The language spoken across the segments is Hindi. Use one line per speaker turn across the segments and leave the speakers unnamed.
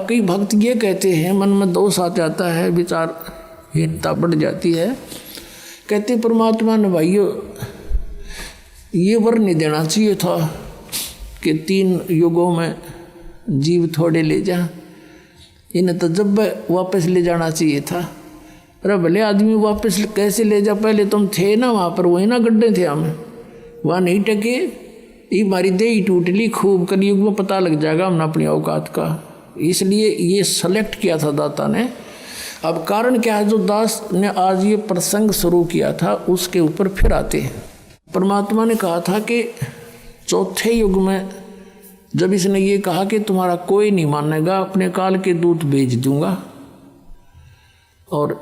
कई भक्त ये कहते हैं, मन में दोष आ जाता है, विचारहीनता बढ़ जाती है, कहते परमात्मा ने भाइयों ये वर नहीं देना चाहिए था कि 3 युगों में जीव थोड़े ले जा, इन्हें तो जब वापस ले जाना चाहिए था। अरे भले आदमी वापस कैसे ले जा, पहले तुम थे ना वहाँ पर, वही ना गड्ढे थे हमें, वहाँ नहीं टके, ये हमारी देही टूट ली खूब, कलयुग में पता लग जाएगा हमने अपनी औकात का। इसलिए ये सेलेक्ट किया था दाता ने। अब कारण क्या है, जो दास ने आज ये प्रसंग शुरू किया था उसके ऊपर फिर आते हैं। परमात्मा ने कहा था कि चौथे युग में जब इसने ये कहा कि तुम्हारा कोई नहीं मानेगा, अपने काल के दूत भेज दूंगा और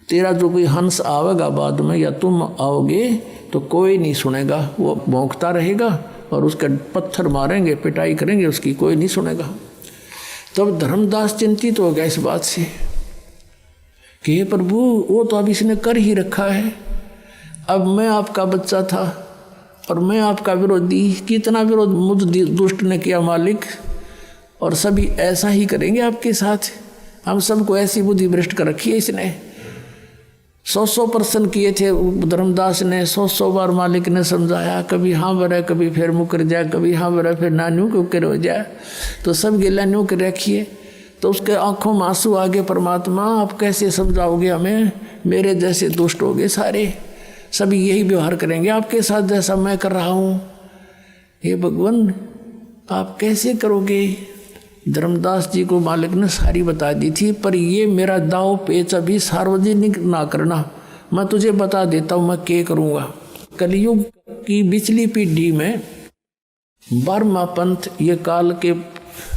तेरा जो कोई हंस आवेगा बाद में या तुम आओगे तो कोई नहीं सुनेगा, वो भौंकता रहेगा और उसका पत्थर मारेंगे, पिटाई करेंगे उसकी, कोई नहीं सुनेगा। तब धर्मदास चिंतित हो गया इस बात से कि हे प्रभु वो तो अब इसने कर ही रखा है, अब मैं आपका बच्चा था और मैं आपका विरोधी, कितना विरोध मुझ दुष्ट ने किया मालिक, और सभी ऐसा ही करेंगे आपके साथ। हम सबको ऐसी बुद्धि भ्रष्ट कर रखी है इसने। 100 प्रश्न किए थे धर्मदास ने, 100 बार मालिक ने समझाया, कभी हाँ बरे कभी फिर मुकर जाए, कभी हाँ बरे फिर ना न्यू कर हो जाए, तो सब गिला न्यू कर रखिए। तो उसके आंखों में आंसू आ गए, परमात्मा आप कैसे समझाओगे हमें, मेरे जैसे दुष्ट हो गए सारे, सभी यही व्यवहार करेंगे आपके साथ जैसा मैं कर रहा हूँ। हे भगवान आप कैसे करोगे। धर्मदास जी को मालिक ने सारी बता दी थी, पर ये मेरा दाव पेच अभी सार्वजनिक ना करना, मैं तुझे बता देता हूँ मैं क्या करूँगा। कलयुग की पिछली पीढ़ी में 12वां पंथ ये काल के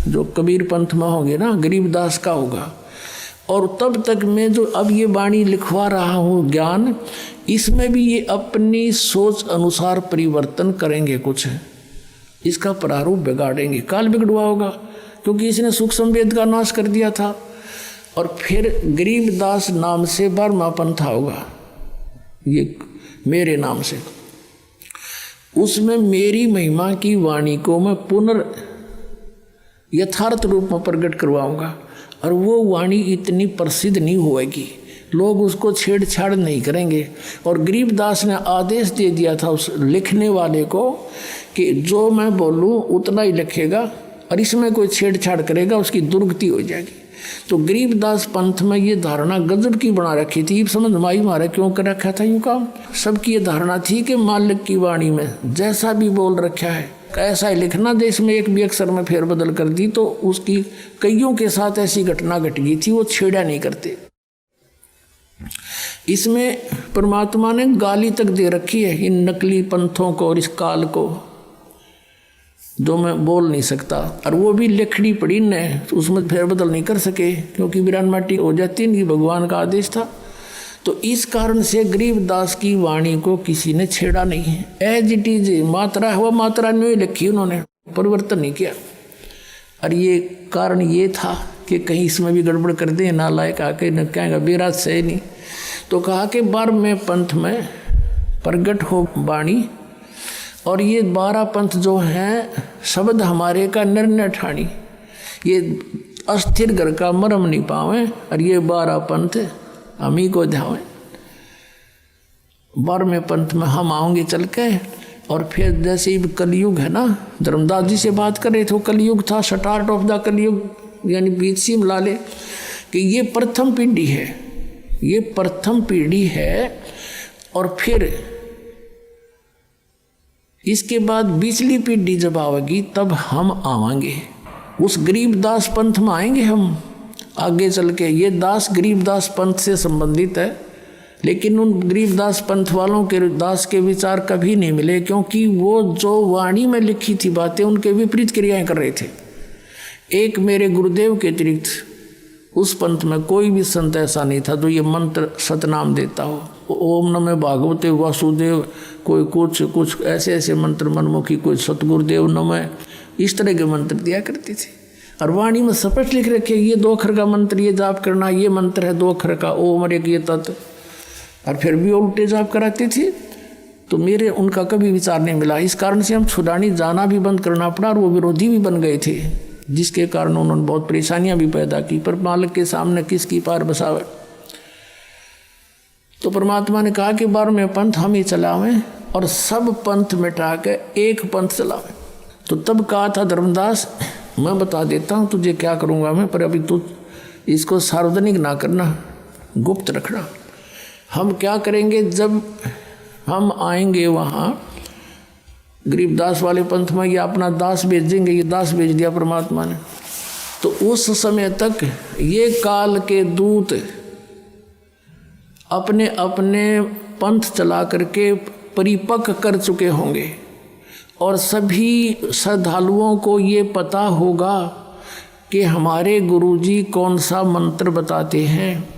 जो कबीर पंथ में होंगे ना, गरीबदास का होगा। और तब तक मैं जो अब ये वाणी लिखवा रहा हूँ ज्ञान, इसमें भी ये अपनी सोच अनुसार परिवर्तन करेंगे, कुछ इसका प्रारूप बिगाड़ेंगे। काल बिगड़वा होगा क्योंकि इसने सूक्ष्म वेद का नाश कर दिया था। और फिर गरीबदास नाम से 12वां पंथा होगा ये मेरे नाम से, उसमें मेरी महिमा की वाणी को मैं यथार्थ रूप में प्रकट करवाऊंगा। और वो वाणी इतनी प्रसिद्ध नहीं होएगी, लोग उसको छेड़छाड़ नहीं करेंगे। और गरीबदास ने आदेश दे दिया था उस लिखने वाले को कि जो मैं बोलूँ उतना ही लिखेगा, और इसमें कोई छेड़छाड़ करेगा उसकी दुर्गति हो जाएगी। तो गरीबदास पंथ में ये धारणा गजब की बना रखी थी, समझ माई मारे क्यों कर रखा था यूँ काम। सबकी ये धारणा थी कि मालिक की वाणी में जैसा भी बोल रखा है ऐसा ही लिखना, देश में एक भी अक्षर में फेरबदल कर दी तो उसकी कईयों के साथ ऐसी घटना घट गई थी, वो छेड़ा नहीं करते। इसमें परमात्मा ने गाली तक दे रखी है इन नकली पंथों को और इस काल को, जो मैं बोल नहीं सकता। और वो भी लिखनी पड़ी ने, उसमें फेरबदल नहीं कर सके क्योंकि वीरान माटी हो जाती, इनकी भगवान का आदेश था। तो इस कारण से गरीबदास की वाणी को किसी ने छेड़ा नहीं है। एज इट इज मात्रा है, वह मात्रा नहीं लिखी, उन्होंने परिवर्तन नहीं किया। और ये कारण ये था कि कहीं इसमें भी गड़बड़ कर दे, नालायक आके न कहेगा बेराज से नहीं। तो कहा कि 12वें पंथ में प्रगट हो वाणी, और ये 12 पंथ जो हैं शब्द हमारे का निर्णय ठानी, ये अस्थिर घर का मरम नहीं पावे, और ये 12 पंथ हम ही को ध्यावें। 12वें पंथ में हम आओगे चल के। और फिर जैसे ही कलयुग है ना, धर्मदास जी से बात कर रहे थे, कलयुग था, स्टार्ट ऑफ द कलयुग, यानी बीच सी मिला ले कि ये प्रथम पीढ़ी है, ये प्रथम पीढ़ी है। और फिर इसके बाद पिछली पीढ़ी जब आवेगी तब हम आवांगे, उस गरीबदास पंथ में आएंगे हम आगे चल के। ये दास गरीबदास पंथ से संबंधित है, लेकिन उन गरीबदास पंथ वालों के दास के विचार कभी नहीं मिले, क्योंकि वो जो वाणी में लिखी थी बातें उनके विपरीत क्रियाएं कर रहे थे। एक मेरे गुरुदेव के अतिरिक्त उस पंथ में कोई भी संत ऐसा नहीं था जो ये मंत्र सतनाम देता हो, ओम नमः भागवते वासुदेव, कोई कुछ ऐसे ऐसे मंत्र मनमुखी, कोई सतगुरुदेव नमः, इस तरह के मंत्र दिया करते थे। और वाणी में स्पष्ट लिख रखे ये 2 अक्षर का मंत्र ये जाप करना, ये मंत्र है 2 अक्षर का ओम और एक ये तत्व, और फिर भी उल्टे जाप कराते थे। तो मेरे उनका कभी विचार नहीं मिला। इस कारण से हम छुड़ानी जाना भी बंद करना पड़ा, और वो विरोधी भी बन गए थे। जिसके कारण उन्होंने बहुत परेशानियां भी पैदा की, पर मालिक के सामने किसकी पार बसावे। तो परमात्मा ने कहा कि 12वें पंथ हम ही चलावें और सब पंथ मिटा के एक पंथ चलावें। तो तब कहा था धर्मदास, मैं बता देता हूँ तुझे क्या करूँगा मैं, पर अभी तू इसको सार्वजनिक ना करना, गुप्त रखना। हम क्या करेंगे, जब हम आएंगे वहाँ गरीबदास वाले पंथ में, या अपना दास भेजेंगे, ये दास भेज दिया परमात्मा ने, तो उस समय तक ये काल के दूत अपने अपने पंथ चला करके परिपक्व कर चुके होंगे और सभी श्रद्धालुओं को ये पता होगा कि हमारे गुरुजी कौन सा मंत्र बताते हैं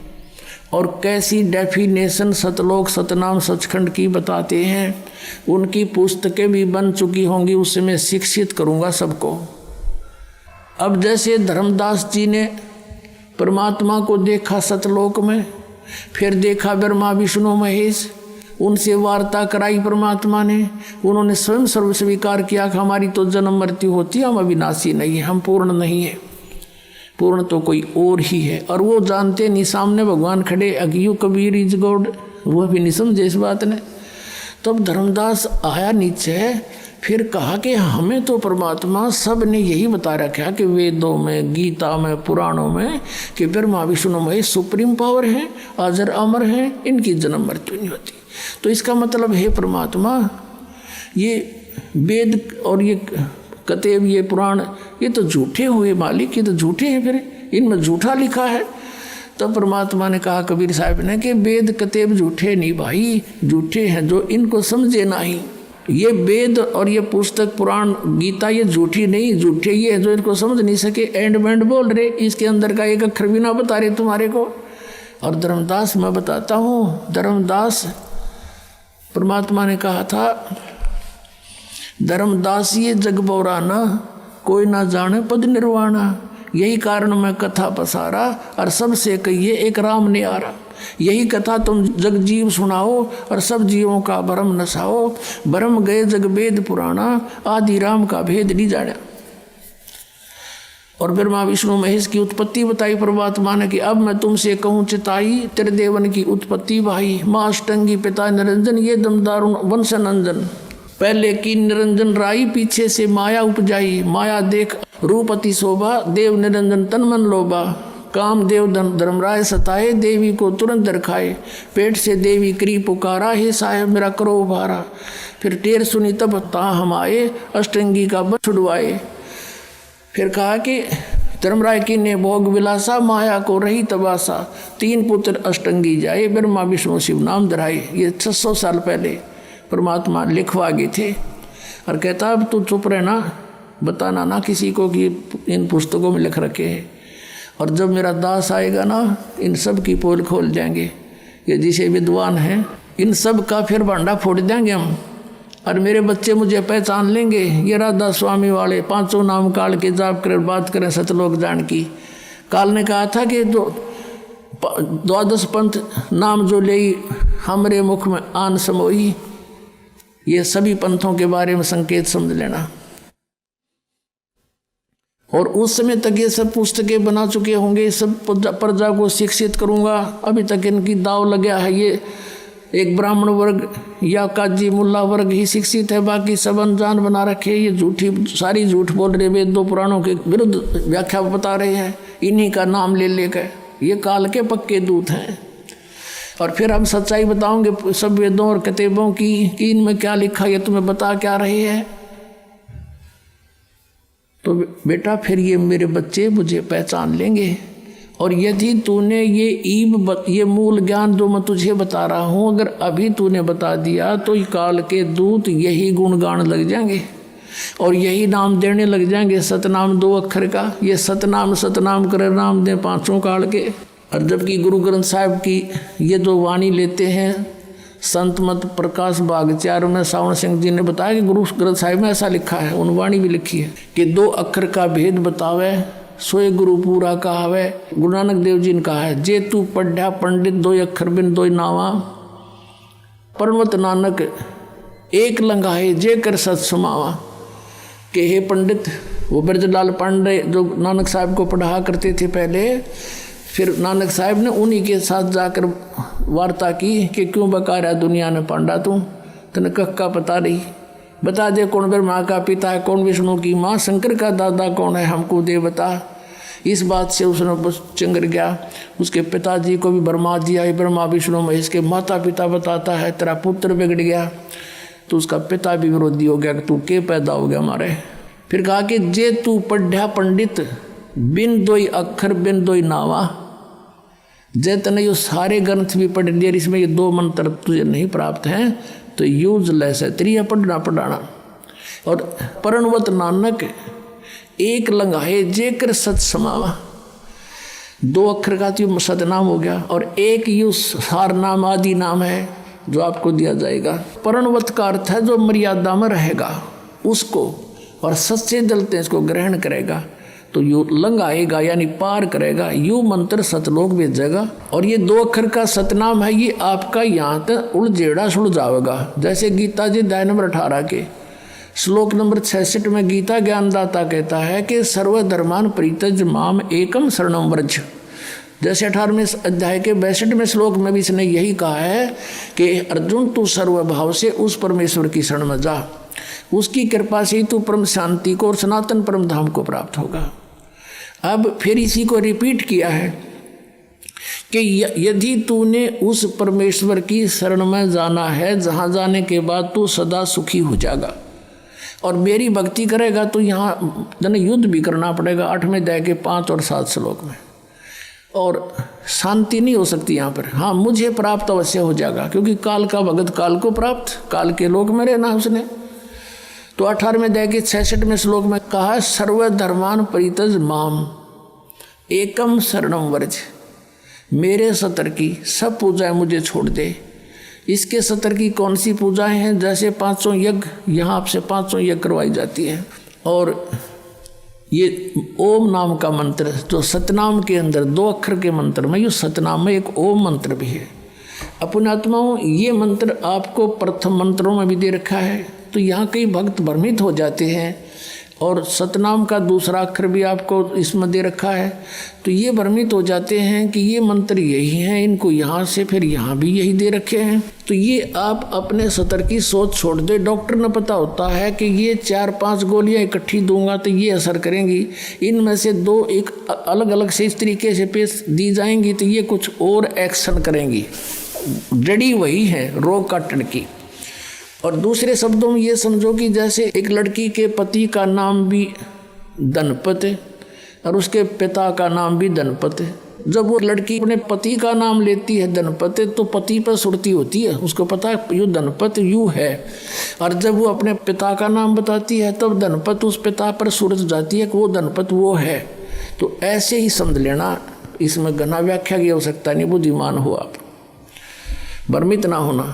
और कैसी डेफिनेशन सतलोक सतनाम सचखंड की बताते हैं। उनकी पुस्तकें भी बन चुकी होंगी, उससे मैं शिक्षित करूँगा सबको। अब जैसे धर्मदास जी ने परमात्मा को देखा सतलोक में, फिर देखा ब्रह्मा विष्णु महेश, उनसे वार्ता कराई परमात्मा ने, उन्होंने स्वयं सर्व स्वीकार किया कि हमारी तो जन्म मृत्यु होती है, हम अविनाशी नहीं है, हम पूर्ण नहीं है, पूर्ण तो कोई और ही है। और वो जानते नहीं, सामने भगवान खड़े, अगियू कबीर इज गॉड, वो भी नहीं समझे इस बात ने। तब धर्मदास आया नीचे, फिर कहा कि हमें तो परमात्मा सब ने यही बता रखा कि वेदों में, गीता में, पुराणों में कि ब्रह्मा विष्णु महेश सुप्रीम पावर है, अजर अमर है, इनकी जन्म मृत्यु नहीं होती। तो इसका मतलब है परमात्मा, ये वेद और ये कतेब, ये पुराण, ये तो झूठे हुए मालिक, ये तो झूठे हैं, फिर इनमें झूठा लिखा है। तब परमात्मा ने कहा कबीर साहब ने कि वेद कतेब झूठे नहीं भाई, झूठे हैं जो इनको समझे नहीं। ये वेद और ये पुस्तक पुराण गीता ये झूठी नहीं, झूठे ये है जो इनको समझ नहीं सके, एंड बैंड बोल रहे, इसके अंदर का एक अक्षर भी ना बता रहे तुम्हारे को। और धर्मदास मैं बताता हूँ, धर्मदास परमात्मा ने कहा था, धर्मदास ये जग बोराना, कोई ना जाने पद निर्वाणा, यही कारण मैं कथा पसारा और सबसे कहिए एक राम ने आरा। यही कथा तुम जग जीव सुनाओ और सब जीवों का भरम नसाओ, भरम गए जग वेद पुराना, आदि राम का भेद नहीं जाना। और ब्रह्मा विष्णु महेश की उत्पत्ति बताई परमात्मा ने कि अब मैं तुमसे कहूँ चिताई, तेरे देवन की उत्पत्ति भाई, माँ अष्टंगी पिता निरंजन, ये दमदारुण वंश नंदन। पहले की निरंजन राई, पीछे से माया उपजाई, माया देख रूप अति शोभा, देव निरंजन तन मन लोभा। काम देव धर्मराय सताए, देवी को तुरंत दरखाए, पेट से देवी करी पुकारा, हे साहेब मेरा करो उभारा। फिर टेर सुनी तब ता हम आए, अष्टंगी का बस छुड़वाए। फिर कहा कि धर्मराय की ने भोग विलासा, माया को रही तबासा, 3 पुत्र अष्टंगी जाए, ब्रह्मा विष्णु शिव नाम धराए। ये 600 साल पहले परमात्मा लिखवा गए थे। और कहता अब तू चुप रहना, बताना ना किसी को कि इन पुस्तकों में लिख रखे हैं। और जब मेरा दास आएगा ना, इन सब की पोल खोल जाएंगे, ये जिसे विद्वान हैं इन सब का फिर भांडा फोड़ देंगे हम, और मेरे बच्चे मुझे पहचान लेंगे। ये राधा स्वामी वाले 5 नाम काल के जाप कर बात करें सतलोक जान की। काल ने कहा था कि 12 पंथ नाम जो ले हमरे मुख में आन समोई, ये सभी पंथों के बारे में संकेत समझ लेना। और उस समय तक ये सब पुस्तकें बना चुके होंगे, सब प्रजा को शिक्षित करूँगा। अभी तक इनकी दाव लगा है, ये एक ब्राह्मण वर्ग या काजी मुल्ला वर्ग ही शिक्षित है, बाकी सब अनजान बना रखे। ये झूठी सारी झूठ बोल रहे, वेदों पुराणों के विरुद्ध व्याख्या बता रहे हैं, इन्हीं का नाम ले लेकर। ये काल के पक्के दूत हैं। और फिर हम सच्चाई बताओगे सब वेदों और किताबों की कि इनमें क्या लिखा, ये तुम्हें बता क्या रहे हैं। तो बेटा फिर ये मेरे बच्चे मुझे पहचान लेंगे। और यदि तूने ये मूल ज्ञान जो मैं तुझे बता रहा हूँ, अगर अभी तूने बता दिया तो काल के दूत यही गुणगान लग जाएंगे और यही नाम देने लग जाएंगे। सतनाम 2 अक्षर का, ये सतनाम सतनाम करे नाम दे 5 काल के। और जबकि गुरु ग्रंथ साहिब की ये जो वाणी लेते हैं, संत मत प्रकाश भागचार में सावण सिंह जी ने बताया कि गुरु ग्रंथ साहिब में ऐसा लिखा है, उन वाणी भी लिखी है कि 2 अक्षर का भेद बतावे, सोए गुरु पूरा कहावे। गुरु नानक देव जी ने कहा है, जे तू पढ़ा पंडित 2 अक्षर बिन 2 नावा, परमत नानक एक लंघाए जे कर सत सुमावा। कि हे पंडित वो ब्रजलाल पांडे जो नानक साहब को पढ़ा करते थे पहले, फिर नानक साहब ने उन्हीं के साथ जाकर वार्ता की कि क्यों बका रहा दुनिया ने पांडा तू, तने कह का पता नहीं, बता दे कौन ब्रह्मा का पिता है, कौन विष्णु की माँ, शंकर का दादा कौन है, हमको दे बता। इस बात से उसने बस चिंगर गया। उसके पिताजी को भी ब्रह्मा जी आई, ब्रह्मा विष्णु महेश के माता पिता बताता है, तेरा पुत्र बिगड़ गया। तो उसका पिता भी विरोधी हो गया कि तू के पैदा हो गया हमारे। फिर कहा कि जे तू पढ़ा पंडित बिन दोई अक्षर बिन दोई नावा, जे तने यो सारे ग्रंथ भी पढ़ लिए, इसमें ये 2 मंत्र तुझे नहीं प्राप्त हैं तो यूजलेस है तेरी पढ़ना पढ़ाना। और परणवत नानक एक लंघाए जेकर सत समावा, 2 अक्षर का तो सतनाम हो गया, और एक यू सार नाम आदि नाम है जो आपको दिया जाएगा। परणवत का अर्थ है जो मर्यादा में रहेगा उसको, और सच्चे दलते इसको ग्रहण करेगा तो यू लंघाएगा यानी पार करेगा, यू मंत्र सतलोक भेजेगा। और ये 2 अक्षर का सतनाम है, ये आपका यहाँ तक उलझेड़ा सुलझावेगा। जैसे गीता जी अध्याय नंबर 18 के श्लोक नंबर 66 में गीता ज्ञानदाता कहता है कि सर्वधर्मान परित्यज माम एकम शरणम व्रज। जैसे 18वें अध्याय के 62वें श्लोक में भी इसने यही कहा है कि अर्जुन तू सर्वभाव से उस परमेश्वर की शरण में जा, उसकी कृपा से तू परम शांति को और सनातन परम धाम को प्राप्त होगा। अब फिर इसी को रिपीट किया है कि यदि तूने उस परमेश्वर की शरण में जाना है, जहाँ जाने के बाद तू सदा सुखी हो जाएगा और मेरी भक्ति करेगा, तो यहाँ जने युद्ध भी करना पड़ेगा 8वें अध्याय के 5 और 7 श्लोक में, और शांति नहीं हो सकती यहाँ पर। हाँ, मुझे प्राप्त अवश्य हो जाएगा, क्योंकि काल का भगत काल को प्राप्त, काल के लोक में रहना उसने। तो 18वें अध्याय के 66वें श्लोक में कहा सर्वधर्मान परित्यज माम एकम शरणम व्रज, मेरे सतर की सब पूजाएं मुझे छोड़ दे। इसके सतर की कौन सी पूजाएं हैं? जैसे 500 यज्ञ, यहाँ आपसे 500 यज्ञ करवाई जाती है। और ये ओम नाम का मंत्र जो सतनाम के अंदर 2 अक्षर के मंत्र में, ये सतनाम में एक ओम मंत्र भी है। अपने आत्माओं, ये मंत्र आपको प्रथम मंत्रों में भी दे रखा है, तो यहाँ कई भक्त भ्रमित हो जाते हैं। और सतनाम का दूसरा अक्षर भी आपको इसमें दे रखा है, तो ये भ्रमित हो जाते हैं कि ये मंत्र यही हैं, इनको यहाँ से फिर यहाँ भी यही दे रखे हैं। तो ये आप अपने सतर की सोच छोड़ दे। डॉक्टर ने पता होता है कि ये 4-5 गोलियाँ इकट्ठी दूंगा तो ये असर करेंगी, इनमें से 2 एक अलग अलग से इस तरीके से पेश दी जाएंगी तो ये कुछ और एक्शन करेंगी। जड़ी वही है रोग काटने की। और दूसरे शब्दों में ये समझो कि जैसे एक लड़की के पति का नाम भी धनपत है और उसके पिता का नाम भी धनपत है। जब वो लड़की अपने पति का नाम लेती है धनपत, तो पति पर सुरती होती है, उसको पता है यू धनपत यू है। और जब वो अपने पिता का नाम बताती है तब धनपत उस पिता पर सुरत जाती है कि वो धनपत वो है। तो ऐसे ही समझ लेना, इसमें घना व्याख्या की आवश्यकता नहीं, बुद्धिमान हो आप, भ्रमित ना होना।